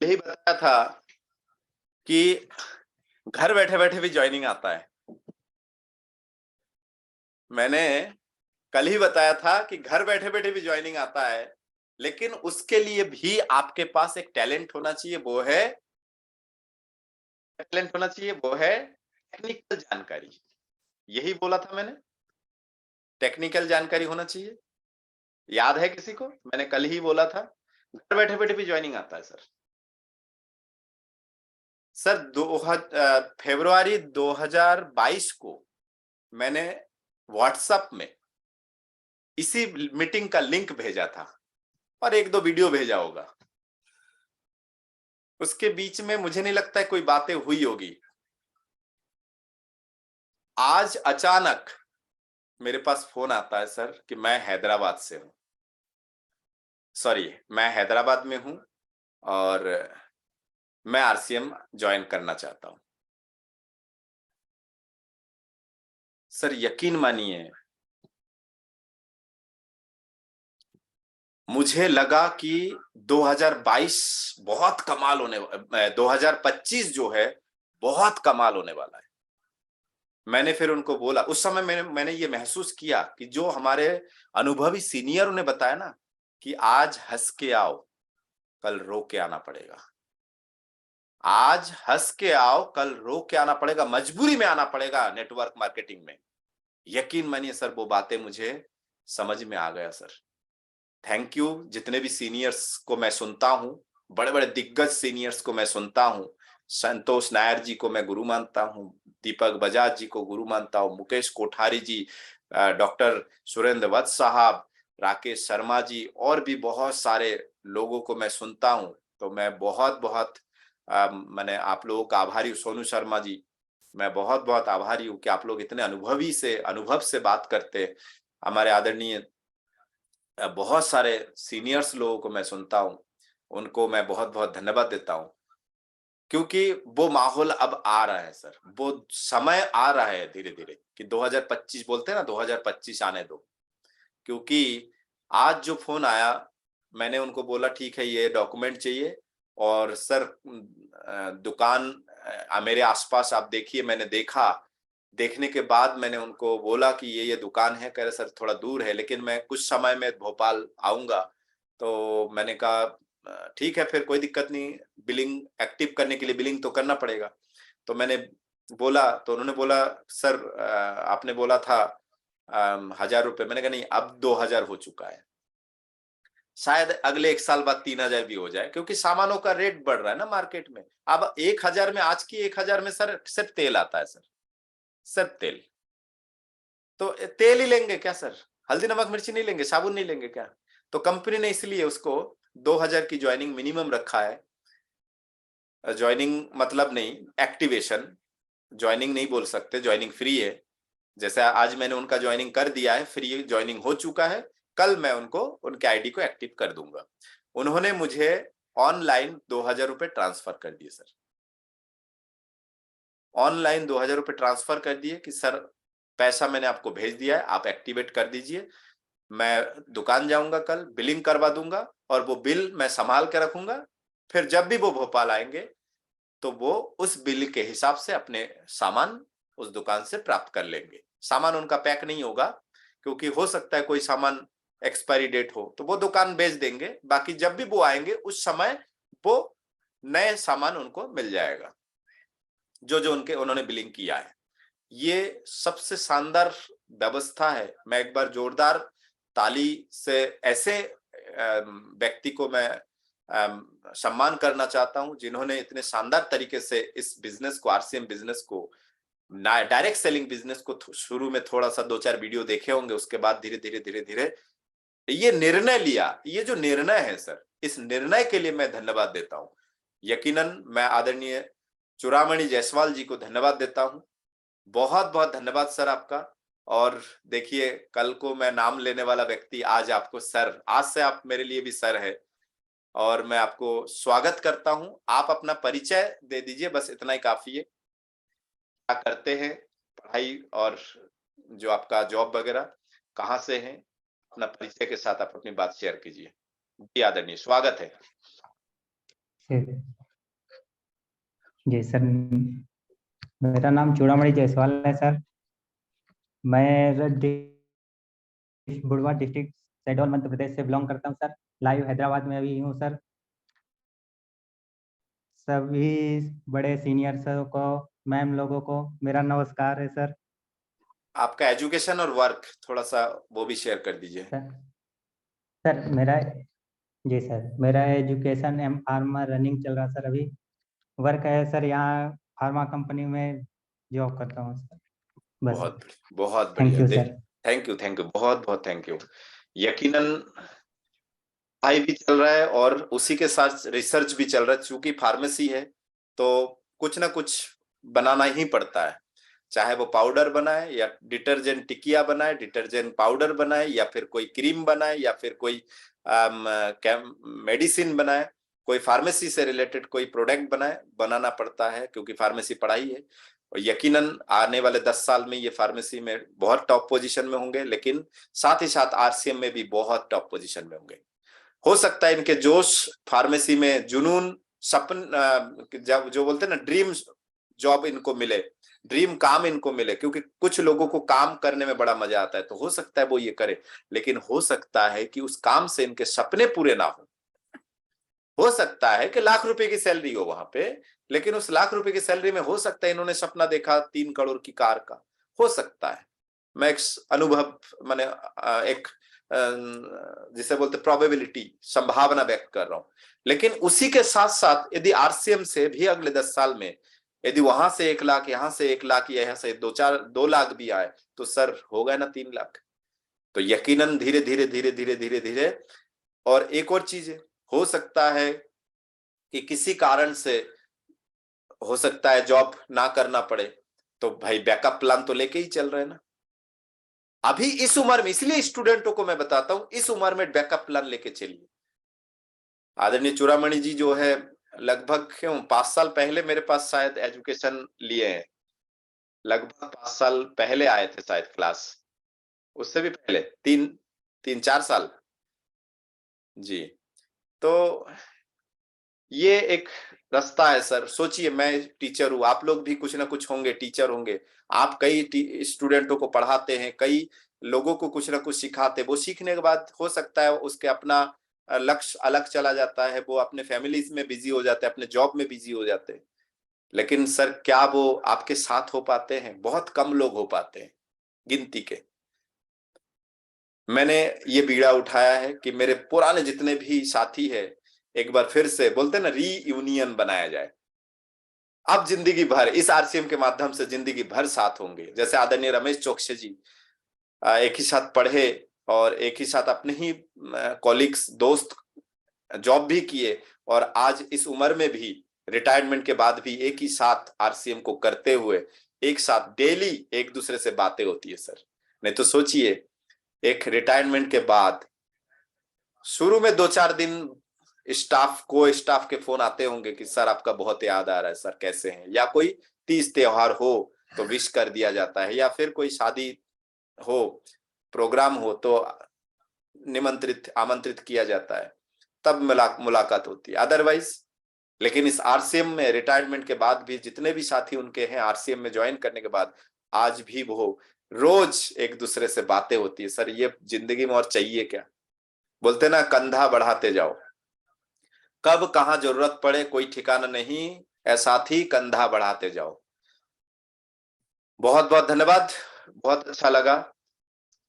यही बताया था कि घर बैठे बैठे भी ज्वाइनिंग आता है। मैंने कल ही बताया था कि घर बैठे बैठे भी ज्वाइनिंग आता है, लेकिन उसके लिए भी आपके पास एक टैलेंट होना चाहिए, वो है टेक्निकल जानकारी। यही बोला था मैंने, टेक्निकल जानकारी होना चाहिए। याद है किसी को? मैंने कल ही बोला था, घर बैठे बैठे भी ज्वाइनिंग आता है सर। सर फरवरी 2022 को मैंने व्हाट्सएप में इसी मीटिंग का लिंक भेजा था और एक दो वीडियो भेजा होगा। उसके बीच में मुझे नहीं लगता है कोई बातें हुई होगी। आज अचानक मेरे पास फोन आता है सर कि मैं हैदराबाद से हूं, सॉरी मैं हैदराबाद में हूं और मैं आरसीएम ज्वाइन करना चाहता हूं। सर यकीन मानिए, मुझे लगा कि 2022 बहुत कमाल होने 2025 जो है बहुत कमाल होने वाला है। मैंने फिर उनको बोला, उस समय मैंने ये महसूस किया कि जो हमारे अनुभवी सीनियर ने बताया ना कि आज हंस के आओ कल रो के आना पड़ेगा, आज हंस के आओ कल रो के आना पड़ेगा, मजबूरी में आना पड़ेगा नेटवर्क मार्केटिंग में। यकीन मानिए सर, वो बातें मुझे समझ में आ गया सर। Thank you. जितने भी सीनियर्स को मैं सुनता हूं, बड़े बड़े दिग्गज सीनियर्स को मैं सुनता हूं, संतोष नायर जी को मैं गुरु मानता हूं, दीपक बजाज जी को गुरु मानता हूं, मुकेश कोठारी जी, डॉक्टर सुरेंद्र वत्स साहब, राकेश शर्मा जी और भी बहुत सारे लोगों को मैं सुनता हूं। तो मैं बहुत बहुत मैंने आप लोगों का आभारी हूं। सोनू शर्मा जी, मैं बहुत बहुत आभारी हूं कि आप लोग इतने अनुभव से बात करते। हमारे आदरणीय बहुत सारे सीनियर्स लोगों को मैं सुनता हूं, उनको मैं बहुत बहुत धन्यवाद देता हूं, क्योंकि वो माहौल अब आ रहा है सर, वो समय आ रहा है धीरे धीरे कि 2025 बोलते हैं ना, 2025 आने दो। क्योंकि आज जो फोन आया, मैंने उनको बोला ठीक है ये डॉक्यूमेंट चाहिए और सर दुकान मेरे आसपास आप देखिए। मैंने देखा, देखने के बाद मैंने उनको बोला कि ये दुकान है। कह रहे सर थोड़ा दूर है, लेकिन मैं कुछ समय में भोपाल आऊंगा। तो मैंने कहा ठीक है फिर कोई दिक्कत नहीं, बिलिंग एक्टिव करने के लिए बिलिंग तो करना पड़ेगा। तो मैंने बोला, तो उन्होंने बोला सर आपने बोला था 1,000 रुपए। मैंने कहा नहीं, अब 2,000 हो चुका है, शायद अगले 1 साल बाद 3,000 भी हो जाए, क्योंकि सामानों का रेट बढ़ रहा है ना मार्केट में। अब 1,000 में, आज की 1,000 में सर सिर्फ तेल आता है सर, सिर्फ तेल। तो तेल ही लेंगे क्या सर? हल्दी नमक मिर्ची नहीं लेंगे, साबुन नहीं लेंगे क्या? तो कंपनी ने इसलिए उसको 2,000 की ज्वाइनिंग मिनिमम रखा है। ज्वाइनिंग मतलब नहीं, एक्टिवेशन। ज्वाइनिंग नहीं बोल सकते, ज्वाइनिंग फ्री है। जैसे आज मैंने उनका ज्वाइनिंग कर दिया है, फ्री ज्वाइनिंग हो चुका है। कल मैं उनको उनके आईडी को एक्टिव कर दूंगा। उन्होंने मुझे ऑनलाइन 2,000 रुपए ट्रांसफर कर दिए सर, ऑनलाइन 2,000 रुपए ट्रांसफर कर दिए कि सर पैसा मैंने आपको भेज दिया है, आप एक्टिवेट कर दीजिए। मैं दुकान जाऊंगा, कल बिलिंग करवा दूंगा और वो बिल मैं संभाल के रखूंगा। फिर जब भी वो भोपाल आएंगे तो वो उस बिल के हिसाब से अपने सामान उस दुकान से प्राप्त कर लेंगे। सामान उनका पैक नहीं होगा, क्योंकि हो सकता है कोई सामान एक्सपायरी डेट हो, तो वो दुकान बेच देंगे। बाकी जब भी वो आएंगे उस समय वो नए सामान उनको मिल जाएगा, जो जो उन्होंने बिलिंग किया है। ये सबसे शानदार व्यवस्था है। मैं एक बार जोरदार ताली से ऐसे व्यक्ति को मैं सम्मान करना चाहता हूं, जिन्होंने इतने शानदार तरीके से इस बिजनेस को, आरसीएम बिजनेस को, डायरेक्ट सेलिंग बिजनेस को, शुरू में थोड़ा सा 2-4 वीडियो देखे होंगे, उसके बाद धीरे धीरे धीरे धीरे ये निर्णय लिया। ये जो निर्णय है सर, इस निर्णय के लिए मैं धन्यवाद देता हूं। यकीनन मैं आदरणीय चूड़ामणि जायसवाल जी को धन्यवाद देता हूं। बहुत बहुत धन्यवाद सर आपका। और देखिए, कल को मैं नाम लेने वाला व्यक्ति आज आपको सर, आज से आप मेरे लिए भी सर है और मैं आपको स्वागत करता हूं। आप अपना परिचय दे दीजिए, बस इतना ही काफी है। क्या करते हैं, पढ़ाई और जो आपका जॉब वगैरह, कहाँ से है, अपना परिचय के साथ आप अपनी बात शेयर कीजिए। जी आदरणीय, स्वागत है। जी सर, मेरा नाम चूड़ामणि जायसवाल है सर। मैं बुढ़वा डिस्ट्रिक्ट शहडोल मध्य प्रदेश से बिलोंग करता हूँ सर। लाइव हैदराबाद में अभी हूँ सर। सभी बड़े सीनियर सर को, मैम लोगों को मेरा नमस्कार है सर। आपका एजुकेशन और वर्क थोड़ा सा वो भी शेयर कर दीजिए। सर मेरा एजुकेशन फार्मा रनिंग चल रहा सर। अभी वर्क है सर, यहाँ फार्मा कंपनी में जॉब करता हूँ सर। बस बहुत बहुत थैंक बढ़िया। You sir. थैंक यू बहुत बहुत थैंक यू। यकीनन पढ़ाई भी चल रहा है और उसी के साथ रिसर्च भी चल रहा है। चूंकि फार्मेसी है तो कुछ ना कुछ बनाना ही पड़ता है, चाहे वो पाउडर बनाए या डिटर्जेंट टिकिया बनाए, डिटर्जेंट पाउडर बनाए, या फिर कोई क्रीम बनाए, या फिर कोई मेडिसिन बनाए, कोई फार्मेसी से रिलेटेड कोई प्रोडक्ट बनाए, बनाना पड़ता है क्योंकि फार्मेसी पढ़ाई है। और यकीनन आने वाले 10 साल में ये फार्मेसी में बहुत टॉप पोजीशन में होंगे, लेकिन साथ ही साथ आरसीएम में भी बहुत टॉप पोजीशन में होंगे। हो सकता है इनके जोश, फार्मेसी में जुनून, सपन, जो बोलते हैं ना ड्रीम जॉब इनको मिले, ड्रीम काम इनको मिले, क्योंकि कुछ लोगों को काम करने में बड़ा मजा आता है, तो हो सकता है वो ये करे। लेकिन हो सकता है कि उस काम से इनके सपने पूरे ना हो सकता है कि लाख रुपए की सैलरी हो वहां पे, लेकिन उस लाख रुपए की सैलरी में हो सकता है इन्होंने सपना देखा 3 करोड़ की कार का। हो सकता है, मैं एक अनुभव मैंने एक जिसे बोलते प्रोबेबिलिटी, संभावना व्यक्त कर रहा हूं। लेकिन उसी के साथ साथ यदि आरसीएम से भी अगले 10 साल में यदि वहां से 1 लाख, यहां से 1 लाख, या यहाँ से 2 लाख भी आए तो सर होगा ना 3 लाख। तो यकीनन धीरे धीरे धीरे धीरे धीरे धीरे। और एक और चीज है, हो सकता है कि किसी कारण से हो सकता है जॉब ना करना पड़े, तो भाई बैकअप प्लान तो लेके ही चल रहे हैं ना अभी इस उम्र में। इसलिए स्टूडेंटों को मैं बताता हूं इस उम्र में बैकअप प्लान लेके चलिए। आदरणीय चूड़ामणि जी जो है लगभग 5 साल पहले मेरे पास शायद एजुकेशन लिए हैं, लगभग 5 साल पहले आए थे शायद क्लास, उससे भी पहले 3-4 साल जी। तो ये एक रास्ता है सर। सोचिए, मैं टीचर हूं, आप लोग भी कुछ ना कुछ होंगे, टीचर होंगे, आप कई स्टूडेंटों को पढ़ाते हैं, कई लोगों को कुछ ना कुछ सिखाते, वो सीखने के बाद हो सकता है उसके अपना लक्ष्य अलग चला जाता है, वो अपने फैमिलीज में बिजी हो जाते हैं, अपने जॉब में बिजी हो जाते हैं। लेकिन सर क्या वो आपके साथ हो पाते हैं? बहुत कम लोग हो पाते हैं, गिनती के। मैंने ये बीड़ा उठाया है कि मेरे पुराने जितने भी साथी है एक बार फिर से बोलते ना रीयूनियन बनाया जाए। अब जिंदगी भर इस आरसीएम के माध्यम से जिंदगी भर साथ होंगे। जैसे आदरणीय रमेश चोकसे जी एक ही साथ पढ़े और एक ही साथ अपने ही कॉलीग्स दोस्त जॉब भी किए, और आज इस उम्र में भी रिटायरमेंट के बाद भी एक ही साथ आरसीएम को करते हुए एक साथ डेली एक दूसरे से बातें होती है सर। नहीं तो सोचिए, एक रिटायरमेंट के बाद शुरू में 2-4 दिन स्टाफ के फोन आते होंगे कि सर आपका बहुत याद आ रहा है, सर कैसे हैं, या कोई तीज त्योहार हो तो विश कर दिया जाता है, या फिर कोई शादी हो, प्रोग्राम हो तो आमंत्रित किया जाता है, तब मुलाकात होती है, अदरवाइज। लेकिन इस आरसीएम में रिटायरमेंट के बाद भी जितने भी साथी उनके हैं आरसीएम में ज्वाइन करने के बाद, आज भी वो रोज एक दूसरे से बातें होती है। सर ये जिंदगी में और चाहिए क्या? बोलते ना कंधा बढ़ाते जाओ, कब कहां जरूरत पड़े कोई ठिकाना नहीं, ऐसा ही कंधा बढ़ाते जाओ। बहुत बहुत धन्यवाद, बहुत अच्छा लगा।